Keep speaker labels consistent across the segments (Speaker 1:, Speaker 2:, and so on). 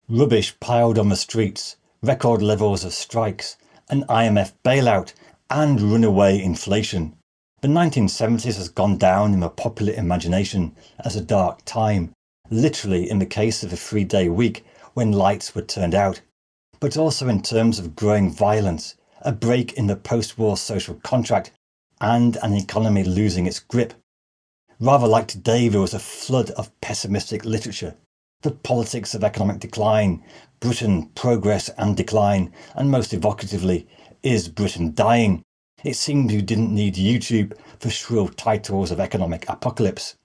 Speaker 1: Rubbish piled on the streets, record levels of strikes, an IMF bailout, and runaway inflation. The 1970s has gone down in the popular imagination as a dark time, literally in the case of a 3-day week when lights were turned out, but also in terms of growing violence, a break in the post-war social contract, and an economy losing its grip. Rather like today, there was a flood of pessimistic literature. The politics of economic decline, Britain, progress and decline, and most evocatively, is Britain dying? It seemed you didn't need YouTube for shrill titles of economic apocalypse.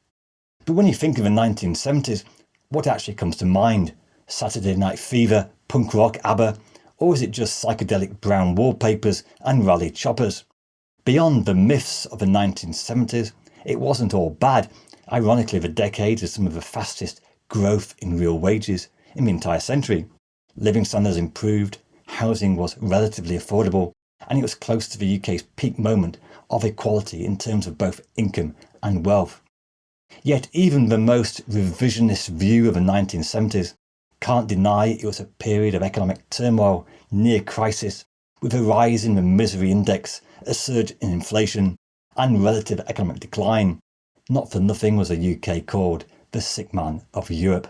Speaker 1: But when you think of the 1970s, what actually comes to mind? Saturday Night Fever, punk rock, ABBA, or is it just psychedelic brown wallpapers and rally choppers? Beyond the myths of the 1970s, it wasn't all bad. Ironically, the decade is some of the fastest growth in real wages in the entire century. Living standards improved, housing was relatively affordable, and it was close to the UK's peak moment of equality in terms of both income and wealth. Yet even the most revisionist view of the 1970s can't deny it was a period of economic turmoil, near crisis, with a rise in the misery index, a surge in inflation, and relative economic decline. Not for nothing was the UK called the sick man of Europe.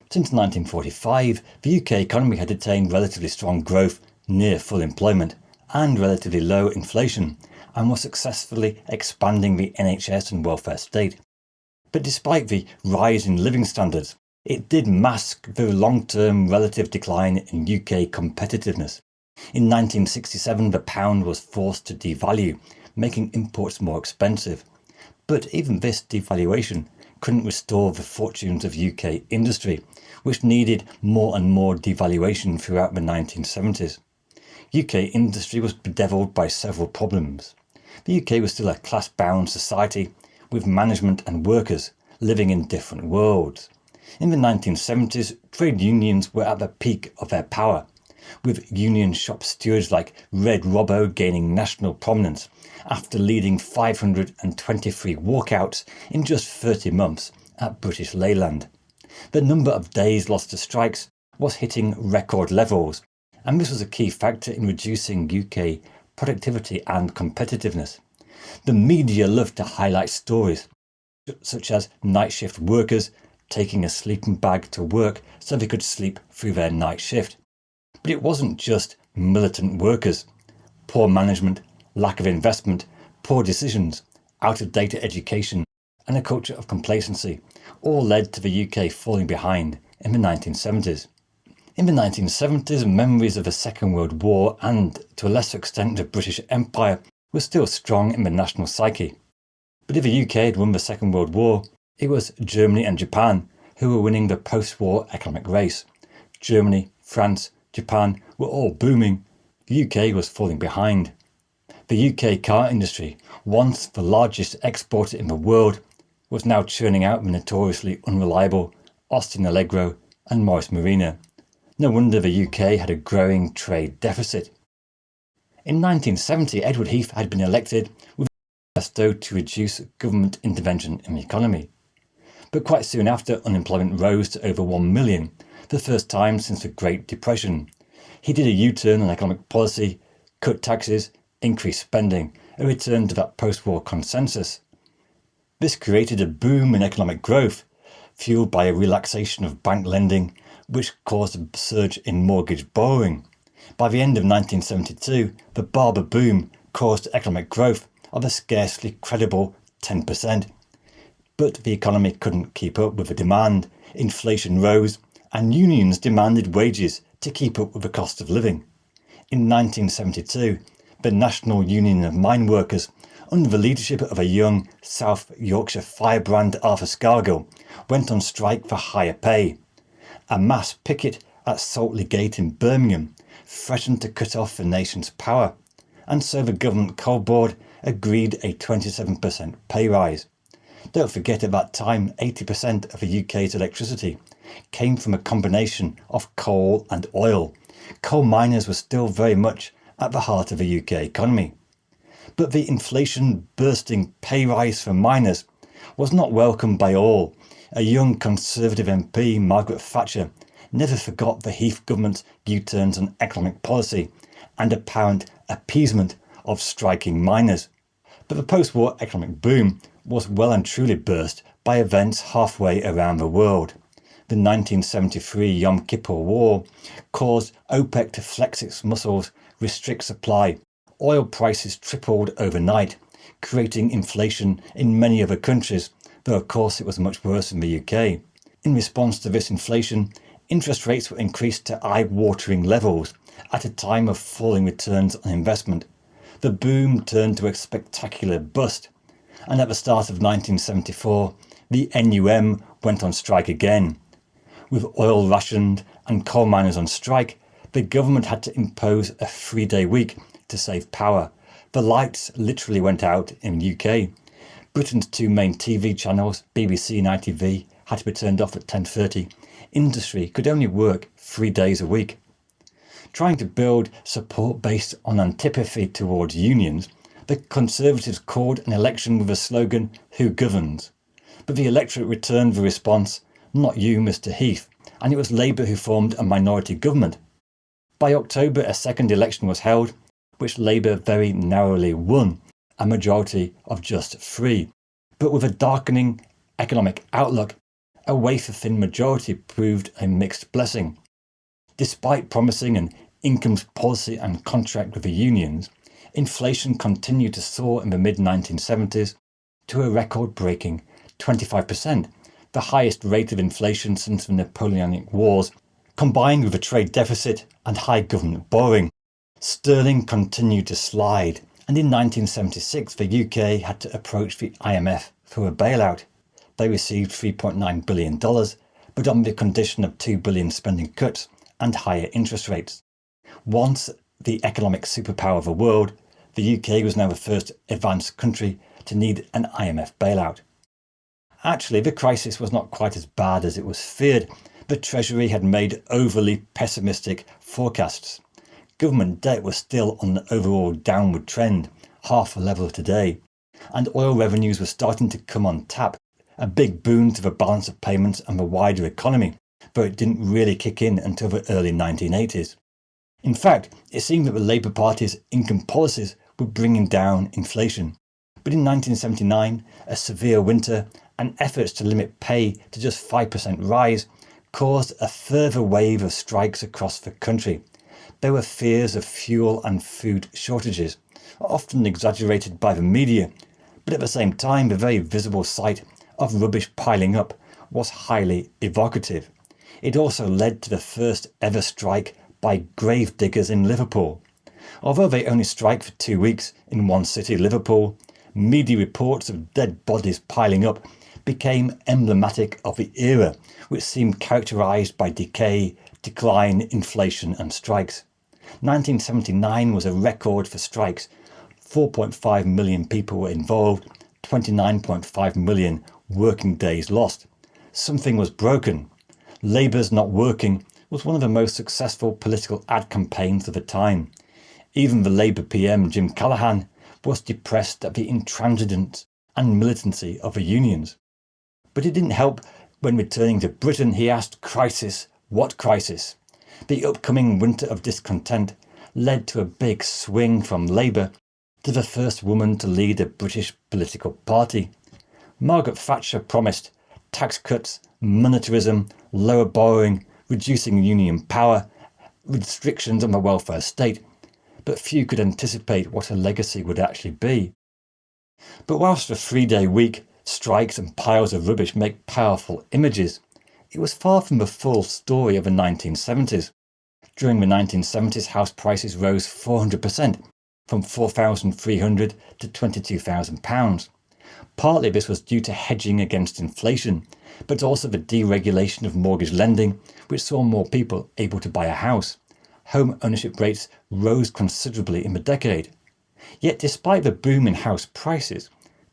Speaker 1: Since 1945, the UK economy had attained relatively strong growth, near full employment, and relatively low inflation, and was successfully expanding the NHS and welfare state. But despite the rise in living standards, it did mask the long-term relative decline in UK competitiveness. In 1967, the pound was forced to devalue, making imports more expensive. But even this devaluation couldn't restore the fortunes of UK industry, which needed more and more devaluation throughout the 1970s. UK industry was bedevilled by several problems. The UK was still a class-bound society, with management and workers living in different worlds. In the 1970s, trade unions were at the peak of their power, with union shop stewards like Red Robbo gaining national prominence after leading 523 walkouts in just 30 months at British Leyland. The number of days lost to strikes was hitting record levels, and this was a key factor in reducing UK productivity and competitiveness. The media loved to highlight stories such as night shift workers taking a sleeping bag to work so they could sleep through their night shift. But it wasn't just militant workers. Poor management, lack of investment, poor decisions, out-of-date education, and a culture of complacency all led to the UK falling behind in the 1970s. In the 1970s, memories of the Second World War and, to a lesser extent, the British Empire were still strong in the national psyche. But if the UK had won the Second World War, it was Germany and Japan who were winning the post-war economic race. Germany, France, Japan were all booming. The UK was falling behind. The UK car industry, once the largest exporter in the world, was now churning out the notoriously unreliable Austin Allegro and Morris Marina. No wonder the UK had a growing trade deficit. In 1970, Edward Heath had been elected with a manifesto to reduce government intervention in the economy. But quite soon after, unemployment rose to over 1 million, the first time since the Great Depression. He did a U-turn on economic policy, cut taxes, increased spending, a return to that post-war consensus. This created a boom in economic growth, fueled by a relaxation of bank lending, which caused a surge in mortgage borrowing. By the end of 1972, the Barber boom caused economic growth of a scarcely credible 10%. But the economy couldn't keep up with the demand, inflation rose, and unions demanded wages to keep up with the cost of living. In 1972, the National Union of Mine Workers, under the leadership of a young South Yorkshire firebrand Arthur Scargill, went on strike for higher pay. A mass picket at Saltley Gate in Birmingham threatened to cut off the nation's power, and so the Government Coal Board agreed a 27% pay rise. Don't forget, at that time 80% of the UK's electricity came from a combination of coal and oil. Coal miners were still very much at the heart of the UK economy. But the inflation-bursting pay rise for miners was not welcomed by all. A young Conservative MP, Margaret Thatcher, never forgot the Heath government's U-turns on economic policy and apparent appeasement of striking miners. But the post-war economic boom was well and truly burst by events halfway around the world. The 1973 Yom Kippur War caused OPEC to flex its muscles, restrict supply. Oil prices tripled overnight, creating inflation in many other countries, though of course it was much worse in the UK. In response to this inflation, interest rates were increased to eye-watering levels at a time of falling returns on investment. The boom turned to a spectacular bust, and at the start of 1974, the NUM went on strike again. With oil rationed and coal miners on strike, the government had to impose a 3-day week to save power. The lights literally went out in the UK. Britain's two main TV channels, BBC and ITV, had to be turned off at 10:30. Industry could only work 3 days a week. Trying to build support based on antipathy towards unions, the Conservatives called an election with the slogan, "Who governs?" But the electorate returned the response, "Not you, Mr. Heath," and it was Labour who formed a minority government. By October, a second election was held, which Labour very narrowly won, a majority of just 3. But with a darkening economic outlook, a wafer-thin majority proved a mixed blessing. Despite promising an incomes policy and contract with the unions, inflation continued to soar in the mid-1970s to a record-breaking 25%, the highest rate of inflation since the Napoleonic Wars, combined with a trade deficit and high government borrowing. Sterling continued to slide, and in 1976 the UK had to approach the IMF for a bailout. They received $3.9 billion, but on the condition of $2 billion spending cuts and higher interest rates. Once the economic superpower of the world, the UK was now the first advanced country to need an IMF bailout. Actually, the crisis was not quite as bad as it was feared. The Treasury had made overly pessimistic forecasts. Government debt was still on an overall downward trend, half the level of today, and oil revenues were starting to come on tap, a big boon to the balance of payments and the wider economy, though it didn't really kick in until the early 1980s. In fact, it seemed that the Labour Party's income policies were bringing down inflation. But in 1979, a severe winter and efforts to limit pay to just 5% rise caused a further wave of strikes across the country. There were fears of fuel and food shortages, often exaggerated by the media, but at the same time the very visible sight of rubbish piling up was highly evocative. It also led to the first ever strike by grave diggers in Liverpool. Although they only strike for 2 weeks in one city, Liverpool, media reports of dead bodies piling up became emblematic of the era, which seemed characterised by decay, decline, inflation and strikes. 1979 was a record for strikes. 4.5 million people were involved, 29.5 million working days lost. Something was broken. Labour's Not Working was one of the most successful political ad campaigns of the time. Even the Labour PM Jim Callaghan was depressed at the intransigence and militancy of the unions. But it didn't help when returning to Britain he asked, "Crisis? What crisis?" The upcoming winter of discontent led to a big swing from Labour to the first woman to lead a British political party. Margaret Thatcher promised tax cuts, monetarism, lower borrowing, reducing union power, restrictions on the welfare state, but few could anticipate what her legacy would actually be. But whilst the 3-day week, strikes and piles of rubbish make powerful images, it was far from the full story of the 1970s. During the 1970s, house prices rose 400%, from £4,300 to £22,000. Partly this was due to hedging against inflation, but also the deregulation of mortgage lending, which saw more people able to buy a house. Home ownership rates rose considerably in the decade. Yet despite the boom in house prices,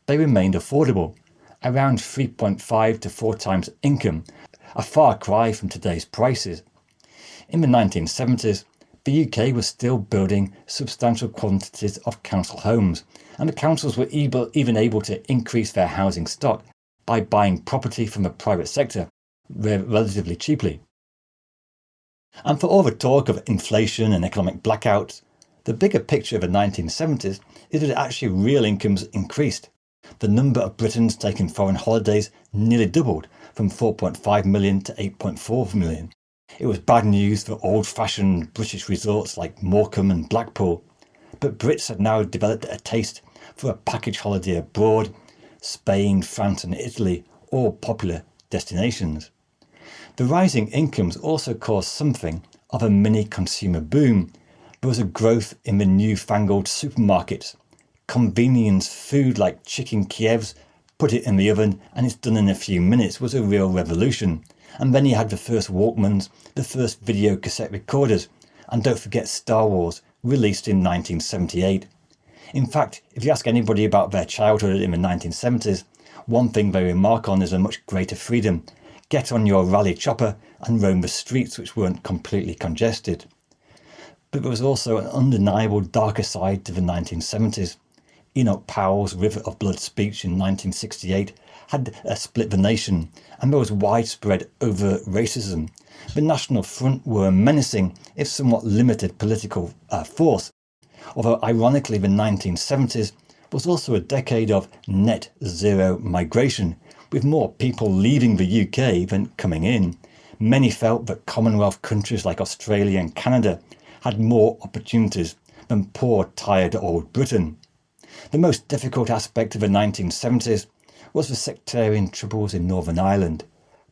Speaker 1: they remained affordable, around 3.5 to 4 times income, a far cry from today's prices. In the 1970s, the UK was still building substantial quantities of council homes, and the councils were even able to increase their housing stock by buying property from the private sector relatively cheaply. And for all the talk of inflation and economic blackouts, the bigger picture of the 1970s is that actually real incomes increased. The number of Britons taking foreign holidays nearly doubled from 4.5 million to 8.4 million. It was bad news for old-fashioned British resorts like Morecambe and Blackpool, but Brits had now developed a taste for a package holiday abroad. Spain, France and Italy, all popular destinations. The rising incomes also caused something of a mini consumer boom. There was a growth in the newfangled supermarkets. Convenience food like chicken Kievs, put it in the oven and it's done in a few minutes, was a real revolution. And then you had the first Walkmans, the first video cassette recorders, and don't forget Star Wars, released in 1978. In fact, if you ask anybody about their childhood in the 1970s, one thing they remark on is a much greater freedom. Get on your rally chopper and roam the streets which weren't completely congested. But there was also an undeniable darker side to the 1970s. Enoch Powell's River of Blood speech in 1968 had split the nation, and there was widespread overt racism. The National Front were a menacing, if somewhat limited, political force. Although ironically the 1970s was also a decade of net zero migration, with more people leaving the UK than coming in. Many felt that Commonwealth countries like Australia and Canada had more opportunities than poor, tired old Britain. The most difficult aspect of the 1970s was the sectarian troubles in Northern Ireland.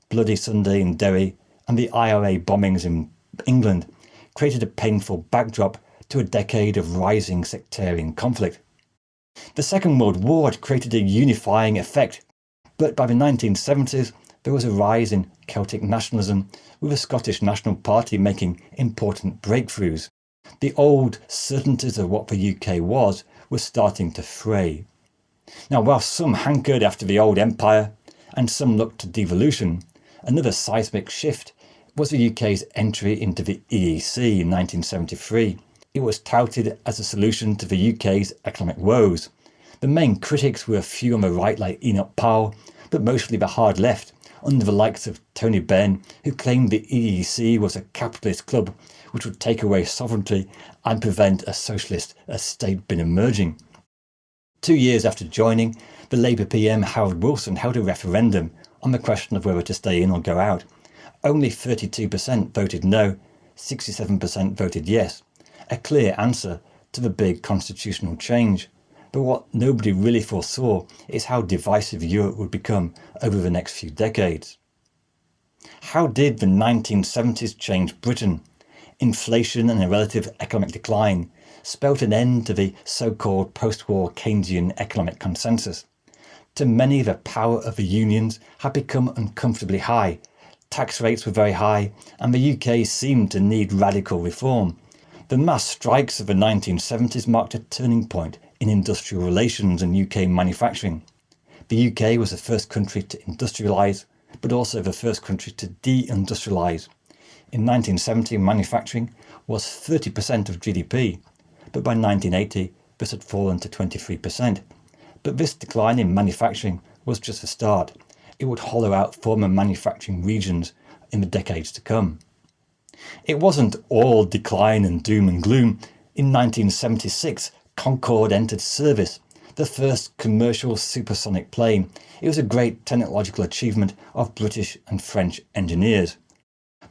Speaker 1: Bloody Sunday in Derry and the IRA bombings in England created a painful backdrop to a decade of rising sectarian conflict. The Second World War had created a unifying effect, but by the 1970s there was a rise in Celtic nationalism, with the Scottish National Party making important breakthroughs. The old certainties of what the UK was were starting to fray. Now, while some hankered after the old empire and some looked to devolution, another seismic shift was the UK's entry into the EEC in 1973. It was touted as a solution to the UK's economic woes. The main critics were a few on the right like Enoch Powell, but mostly the hard left, under the likes of Tony Benn, who claimed the EEC was a capitalist club which would take away sovereignty and prevent a socialist state bin emerging. 2 years after joining, the Labour PM Harold Wilson held a referendum on the question of whether to stay in or go out. Only 32% voted no, 67% voted yes. A clear answer to the big constitutional change. But what nobody really foresaw is how divisive Europe would become over the next few decades. How did the 1970s change Britain? Inflation and a relative economic decline spelt an end to the so-called post-war Keynesian economic consensus. To many, the power of the unions had become uncomfortably high. Tax rates were very high, and the UK seemed to need radical reform. The mass strikes of the 1970s marked a turning point in industrial relations and UK manufacturing. The UK was the first country to industrialise, but also the first country to deindustrialise. In 1970, manufacturing was 30% of GDP, but by 1980 this had fallen to 23%. But this decline in manufacturing was just the start. It would hollow out former manufacturing regions in the decades to come. It wasn't all decline and doom and gloom. In 1976, Concorde entered service, the first commercial supersonic plane. It was a great technological achievement of British and French engineers.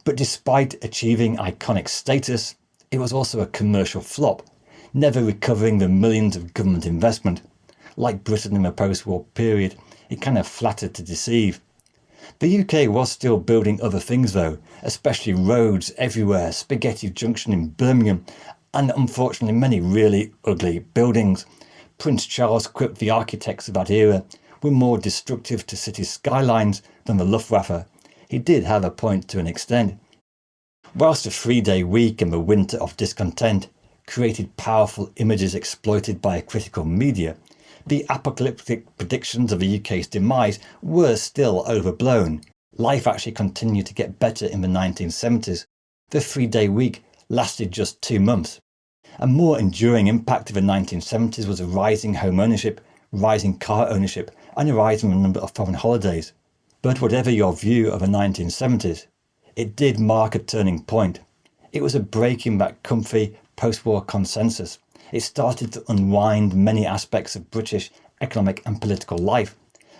Speaker 1: But despite achieving iconic status, it was also a commercial flop, never recovering the millions of government investment. Like Britain in the post-war period, it kind of flattered to deceive. The UK was still building other things though, especially roads everywhere, Spaghetti Junction in Birmingham, and unfortunately many really ugly buildings. Prince Charles quipped the architects of that era were more destructive to city skylines than the Luftwaffe. He did have a point to an extent. Whilst a 3-day week and the winter of discontent created powerful images exploited by a critical media, the apocalyptic predictions of the UK's demise were still overblown. Life actually continued to get better in the 1970s. The 3-day week lasted just 2 months. A more enduring impact of the 1970s was a rising home ownership, rising car ownership, and a rise in the number of foreign holidays. But whatever your view of the 1970s, it did mark a turning point. It was a break in that comfy post-war consensus. It started to unwind many aspects of British economic and political life.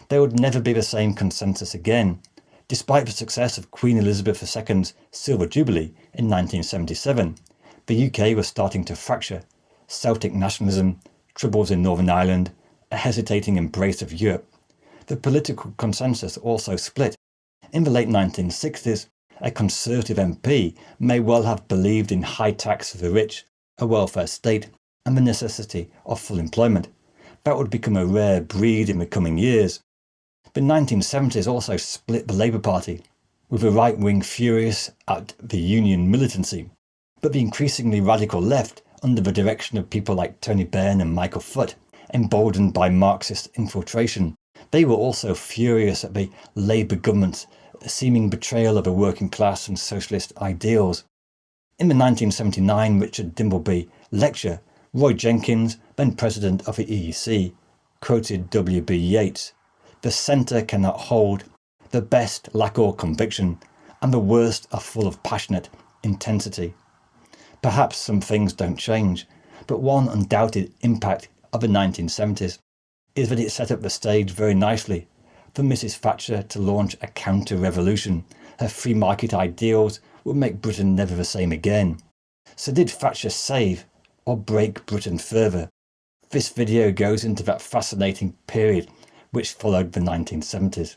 Speaker 1: There would never be the same consensus again. Despite the success of Queen Elizabeth II's Silver Jubilee in 1977, the UK was starting to fracture. Celtic nationalism, troubles in Northern Ireland, a hesitating embrace of Europe. The political consensus also split. In the late 1960s, a Conservative MP may well have believed in high tax for the rich, a welfare state, and the necessity of full employment. That would become a rare breed in the coming years. The 1970s also split the Labour Party, with the right wing furious at the union militancy, but the increasingly radical left, under the direction of people like Tony Benn and Michael Foot, emboldened by Marxist infiltration. They were also furious at the Labour government's seeming betrayal of the working class and socialist ideals. In the 1979 Richard Dimbleby lecture, Roy Jenkins, then president of the EEC, quoted W.B. Yeats, "The centre cannot hold, the best lack all conviction, and the worst are full of passionate intensity." Perhaps some things don't change, but one undoubted impact of the 1970s is that it set up the stage very nicely for Mrs. Thatcher to launch a counter-revolution. Her free market ideals would make Britain never the same again. So did Thatcher save or break Britain further? This video goes into that fascinating period which followed the 1970s.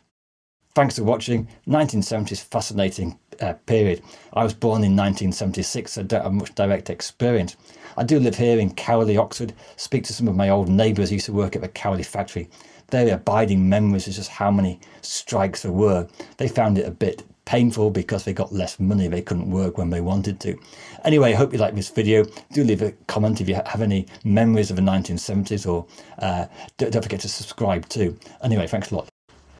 Speaker 1: Thanks for watching. 1970s fascinating period. I was born in 1976, so I don't have much direct experience. I do live here in Cowley, Oxford, speak to some of my old neighbours who used to work at the Cowley factory. Their abiding memories is just how many strikes there were. They found it a bit painful because they got less money, they couldn't work when they wanted to. Anyway, I hope you like this video. Do leave a comment if you have any memories of the 1970s, or don't forget to subscribe too. Anyway, thanks a lot.